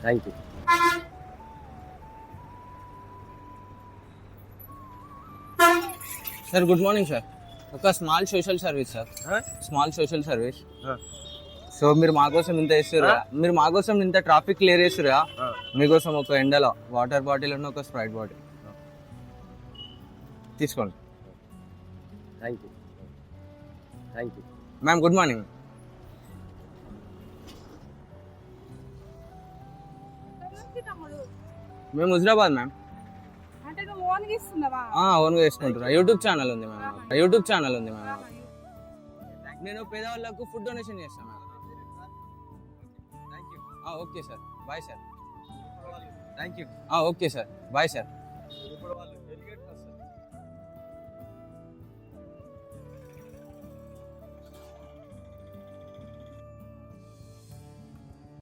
Thank you. Sir good morning sir. ఒక small social service sir. Small social service. So మీరు మా కోసం ఇంత వేస్తురా, మీరు మా కోసం ఇంత ట్రాఫిక్ క్లియర్ చేస్తురా, మీకోసం ఒక ఎండలో వాటర్ బాటిల్ ఉన్న ఒక స్ప్రైట్ బాటిల్ తీసుకోండి. Thank you. Thank you. Ma'am good morning. మేము హుజరాబాద్ మ్యామ్. అంటే నువ్వు ఓన్గా ఇస్తున్నావా? ఓన్గా వేసుకుంటున్నా. యూట్యూబ్ ఛానల్ ఉంది మ్యామ్. యూట్యూబ్ ఛానల్ ఉంది మ్యామ్. నేను పేదవాళ్ళకు ఫుడ్ డొనేషన్ చేస్తాను ma'am. Okay sir, bye sir. Thank you. Okay sir, bye sir.